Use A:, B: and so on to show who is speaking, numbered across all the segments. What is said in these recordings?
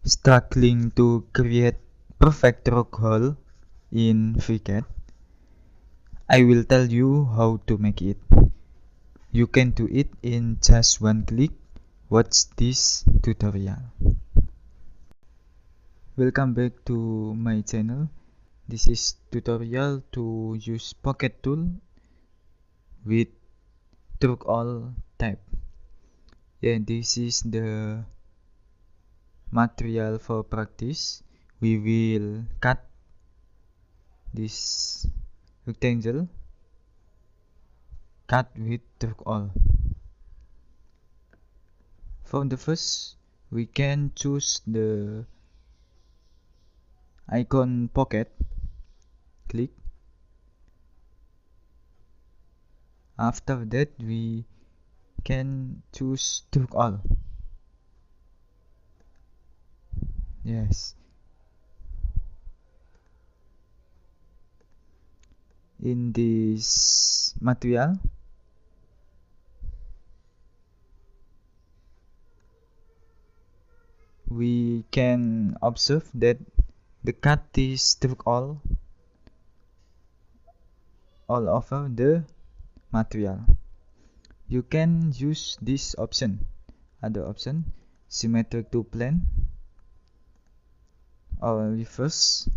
A: Struggling to create perfect rock hole in FreeCAD? I will tell you how to make it. You can do it in just one click. Watch this tutorial. Welcome back to my channel. This is tutorial to use pocket tool with truck all type. This is the material for practice. We will cut this rectangle, cut with truck all. From the first, we can choose the icon pocket, click. After that, we can choose truck all. Yes. In this material, we can observe that the cut is truck all over the material. You can use this option. Other option, symmetric to plane or reverse.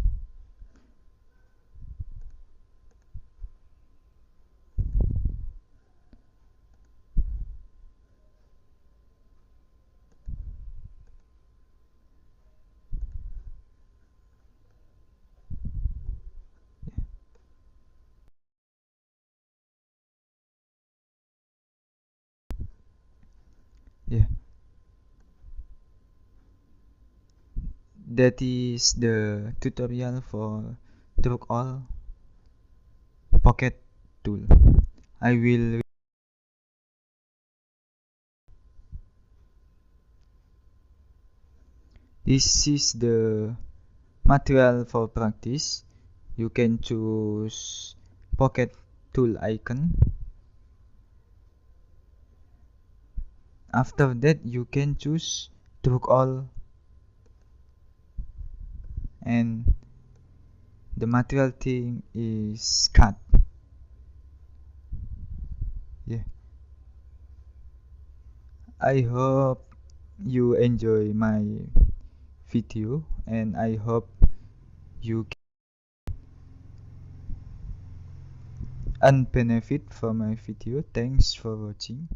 A: Yeah. That is the tutorial for truck all pocket tool. I will This is the material for practice. You can choose pocket tool icon. After that, you can choose truck all, and the material thing is cut. Yeah. I hope you enjoy my video, and I hope you can benefit from my video. Thanks for watching.